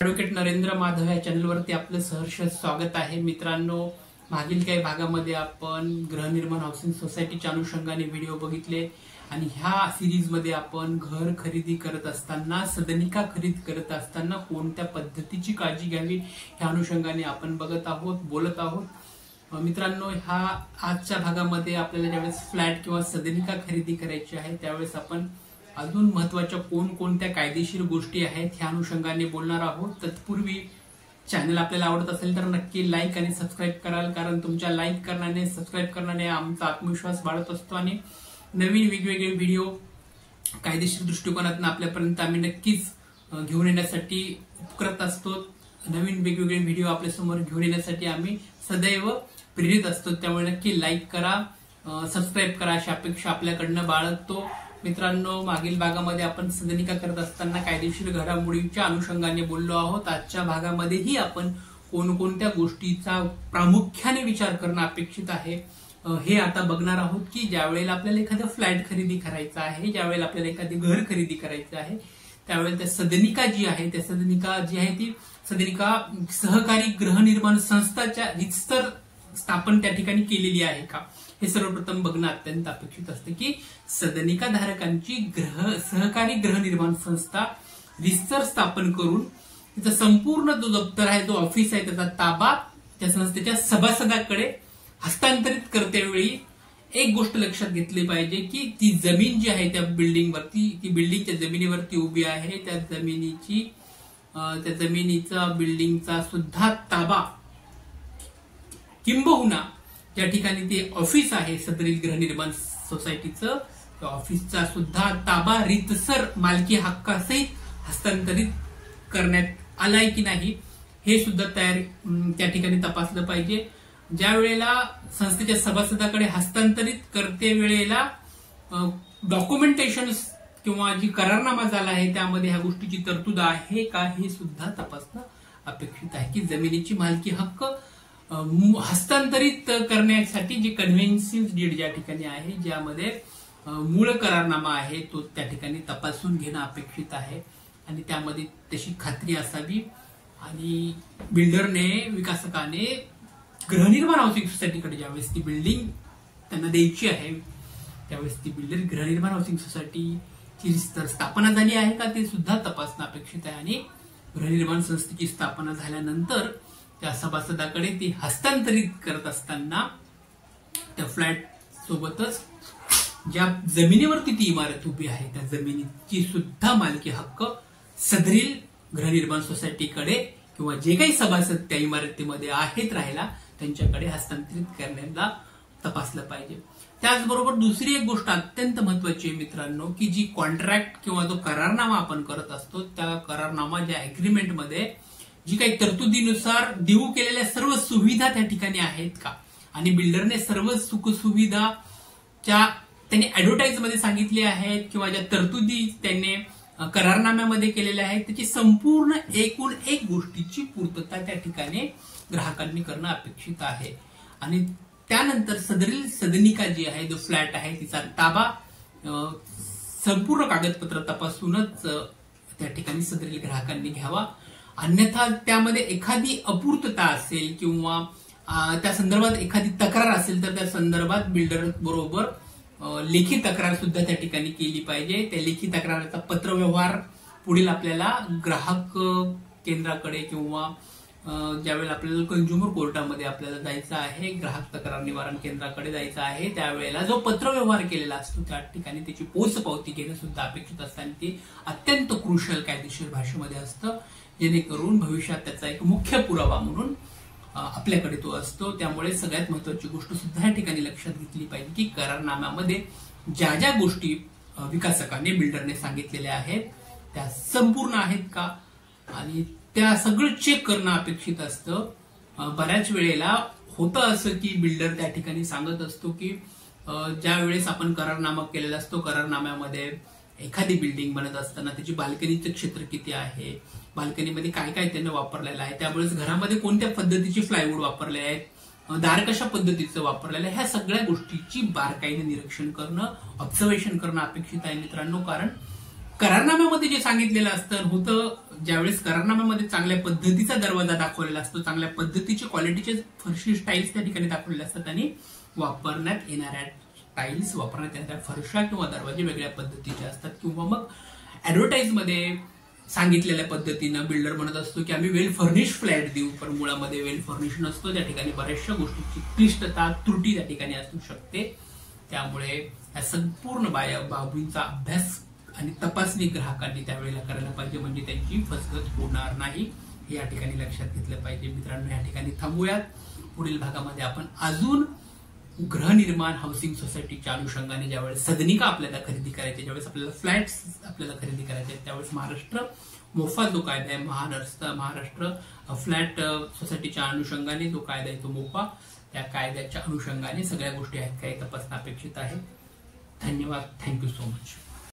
Advocate Narendra Madhav या चॅनलवरती आपलं सहर्ष स्वागत आहे. मित्रांनो, मागील काही भागामध्ये आपण गृहनिर्माण हाऊसिंग सोसायटीच्या अनुषंगाने व्हिडिओ बघितले आणि ह्या सिरीजमध्ये आपण घर खरेदी करत असताना, सदनिका खरेदी करत असताना कोणत्या पद्धतीची काळजी घ्यावी ह्या अनुषंगाने आपण बोलत आहोत. मित्रांनो, ह्या आजच्या भागामध्ये आपल्याला ज्यावेळेस फ्लॅट किंवा सदनिका खरेदी करायची आहे त्यावेळेस आपण अजून महत्वाच्या कोणकोणत्या कायदेशीर गोष्टी आहेत ह्या अनुषंगाने बोलणार आहोत. तत्पूर्वी चॅनल आपल्याला आवडत असेल तर नक्की लाईक आणि सबस्क्राईब कराल, कारण तुमच्या लाईक करण्याने, सबस्क्राईब करण्याने आमचा आत्मविश्वास वाढत असतो आणि नवीन वेगवेगळे व्हिडिओ कायदेशीर दृष्टिकोनातून आपल्यापर्यंत आम्ही नक्कीच घेऊन येण्यासाठी उपक्रत असतो. नवीन वेगवेगळे व्हिडिओ आपल्यासमोर घेऊन येण्यासाठी आम्ही सदैव प्रेरित असतो. त्यामुळे नक्की लाईक करा, सबस्क्राईब करा अशी अपेक्षा आपल्याकडनं बाळगतो. मित्रांनो, मागील भागामध्ये आपण सदनिका करत असताना कायदेशीर घडामोडींच्या अनुषंगाने बोललो आहोत. आजच्या भागामध्येही आपण कोणकोणत्या गोष्टीचा प्रामुख्याने विचार करणं अपेक्षित आहे हे आता बघणार आहोत. की ज्या वेळेला आपल्याला एखादं फ्लॅट खरेदी करायचं आहे, ज्या वेळेला आपल्याला एखादे घर खरेदी करायचं आहे, त्यावेळेला त्या सदनिका जी आहे ती सदनिका सहकारी गृहनिर्माण संस्थाच्या रितसर स्थापन त्या ठिकाणी केलेली आहे का, हे सर्वप्रथम बघणं अत्यंत अपेक्षित असतं. की सदनिका धारकांची सहकारी गृहनिर्माण संस्था रितसर स्थापन करून तिचा संपूर्ण जो दप्तर आहे, जो ऑफिस आहे, त्याचा ताबा त्या संस्थेच्या सभासदाकडे हस्तांतरित करतेवेळी एक गोष्ट लक्षात घेतली पाहिजे की ती जमीन जी आहे त्या बिल्डिंगच्या जमिनीवरती उभी आहे, त्या जमिनीचा बिल्डिंगचा सुद्धा ताबा, किंबहुना ज्या ठिकाणी ते ऑफिस आहे सदरील गृहनिर्माण सोसायटीचं, त्या ऑफिसचा सुद्धा ताबा रितसर मालकी हक्कासहित हस्तांतरित करण्यात आलाय की नाही हे सुद्धा त्या ठिकाणी तपासलं पाहिजे. ज्या वेळेला संस्थेच्या सभासदाकडे हस्तांतरित करते वेळेला डॉक्युमेंटेशन किंवा जी करारनामा झाला आहे त्यामध्ये ह्या गोष्टीची तरतूद आहे का हे सुद्धा तपासणं अपेक्षित आहे. की जमिनीची मालकी हक्क हस्तांतरित करण्यासाठी जी कन्व्हेन्सिव्ह डीड ज्या ठिकाणी आहे, ज्यामध्ये मूळ करारनामा आहे, तो त्या ठिकाणी तपासून घेणं अपेक्षित आहे आणि त्यामध्ये तशी खात्री असावी. आणि बिल्डरने, विकासकाने गृहनिर्माण हाऊसिंग सोसायटीकडे ज्यावेळेस ती बिल्डिंग त्यांना द्यायची आहे त्यावेळेस ती गृहनिर्माण हाऊसिंग सोसायटीची स्थापना झाली आहे का ते सुद्धा तपासणं अपेक्षित आहे. आणि गृहनिर्माण संस्थेची स्थापना झाल्यानंतर त्या सभासदाकडे ती हस्तांतरित करत असताना त्या फ्लॅट सोबतच ज्या जमिनीवरती ती इमारत उभी आहे त्या जमिनीची सुद्धा मालकी हक्क सदरील गृहनिर्माण सोसायटीकडे किंवा जे काही सभासद त्या इमारतीमध्ये आहेत राहायला त्यांच्याकडे हस्तांतरित करण्याला तपासलं पाहिजे. त्याचबरोबर दुसरी एक गोष्ट अत्यंत महत्वाची आहे मित्रांनो, की जी कॉन्ट्रॅक्ट किंवा जो करारनामा आपण करत असतो त्या करारनामा ज्या अग्रीमेंटमध्ये जी काही तरतुदीनुसार देऊ केलेल्या सर्व सुविधा त्या ठिकाणी आहेत का, आणि बिल्डरने सर्व सुखसुविधा त्यांनी ऍडव्हर्टाईज मध्ये सांगितल्या आहेत किंवा ज्या तरतुदी त्यांनी करारनाम्यामध्ये केलेल्या आहेत त्याची संपूर्ण एकूण एक गोष्टीची पूर्तता त्या ठिकाणी ग्राहकांनी करणं अपेक्षित आहे. आणि त्यानंतर सदरील सदनिका जी आहे, जो फ्लॅट आहे, तिचा ताबा संपूर्ण कागदपत्र तपासूनच त्या ठिकाणी सदरील ग्राहकांनी घ्यावा. अन्यथा त्यामध्ये एखादी अपूर्तता असेल किंवा त्या संदर्भात एखादी तक्रार असेल तर त्या संदर्भात बिल्डर बरोबर लेखी तक्रार सुद्धा त्या ठिकाणी केली पाहिजे. त्या लेखी तक्राराचा पत्रव्यवहार पुढील आपल्याला ग्राहक केंद्राकडे किंवा ज्यावेळेला आपल्याला कंझ्युमर कोर्टामध्ये आपल्याला जायचं आहे, ग्राहक तक्रार निवारण केंद्राकडे जायचं आहे, त्यावेळेला जो पत्रव्यवहार केलेला असतो त्या ठिकाणी त्याची पोचपावती घेणं सुद्धा अपेक्षित असतं आणि ते अत्यंत क्रुशल कायदेशीर भाषेमध्ये असतं, जेणेकरून भविष्यात त्याचा एक मुख्य पुरावा म्हणून आपल्याकडे तो असतो. त्यामुळे सगळ्यात महत्वाची गोष्ट सुद्धा या ठिकाणी लक्षात घेतली पाहिजे की करारनाम्यामध्ये ज्या ज्या गोष्टी विकासकाने, बिल्डरने सांगितलेल्या आहेत त्या संपूर्ण आहेत का, आणि त्या सगळं चेक करणं अपेक्षित असतं. बऱ्याच वेळेला होतं असं की बिल्डर त्या ठिकाणी सांगत असतो की ज्या वेळेस आपण करारनामा केलेला असतो, करारनाम्यामध्ये एखादी बिल्डिंग बनत असताना त्याची बाल्कनीचं क्षेत्र किती आहे, बाल्कनीमध्ये काय काय त्यांनी वापरलेलं आहे, त्यामुळेच घरामध्ये कोणत्या पद्धतीचे फ्लायवूड वापरले आहेत, दार कशा पद्धतीचं वापरलेलं आहे, ह्या सगळ्या गोष्टीची बारकाईने निरीक्षण करणं, ऑब्झर्वेशन करणं अपेक्षित आहे मित्रांनो. कारण करारनाम्यामध्ये जे सांगितलेलं असतं होतं, ज्यावेळेस करारनाम्यामध्ये चांगल्या पद्धतीचा दरवाजा दाखवलेला असतो, चांगल्या पद्धतीचे क्वालिटीचे फरशी स्टाईल्स त्या ठिकाणी दाखवलेले असतात आणि वापरण्यात येणाऱ्या स्टाईल्स, वापरण्यात येणाऱ्या फरशा किंवा दरवाजे वेगळ्या पद्धतीचे असतात. किंवा मग ऍडव्हर्टाईजमध्ये सांगितलेल्या पद्धतीनं बिल्डर म्हणत असतो की आम्ही वेल फर्निश फ्लॅट देऊ, पण मुळामध्ये वेल फर्निश नसतो. त्या ठिकाणी बऱ्याचशा गोष्टींची क्लिष्टता, त्रुटी त्या ठिकाणी असू शकते. त्यामुळे या संपूर्ण बाबींचा अभ्यास आणि तपासणी ग्राहकांनी त्यावेळेला करायला पाहिजे, म्हणजे त्यांची फसगत होणार नाही हे या ठिकाणी लक्षात घेतलं पाहिजे. मित्रांनो, या ठिकाणी थांबूयात. पुढील भागामध्ये आपण अजून गृहनिर्माण हाऊसिंग सोसायटीच्या अनुषंगाने ज्यावेळेस सदनिका आपल्याला खरेदी करायचे, ज्यावेळेस आपल्याला फ्लॅट्स आपल्याला खरेदी करायचे, त्यावेळेस महाराष्ट्र मोफा जो कायदा आहे, महाराष्ट्र फ्लॅट सोसायटीच्या अनुषंगाने जो कायदा आहे तो मोफा, त्या कायद्याच्या अनुषंगाने सगळ्या गोष्टी आहेत काही तपासणं अपेक्षित आहे. धन्यवाद. Thank you so much.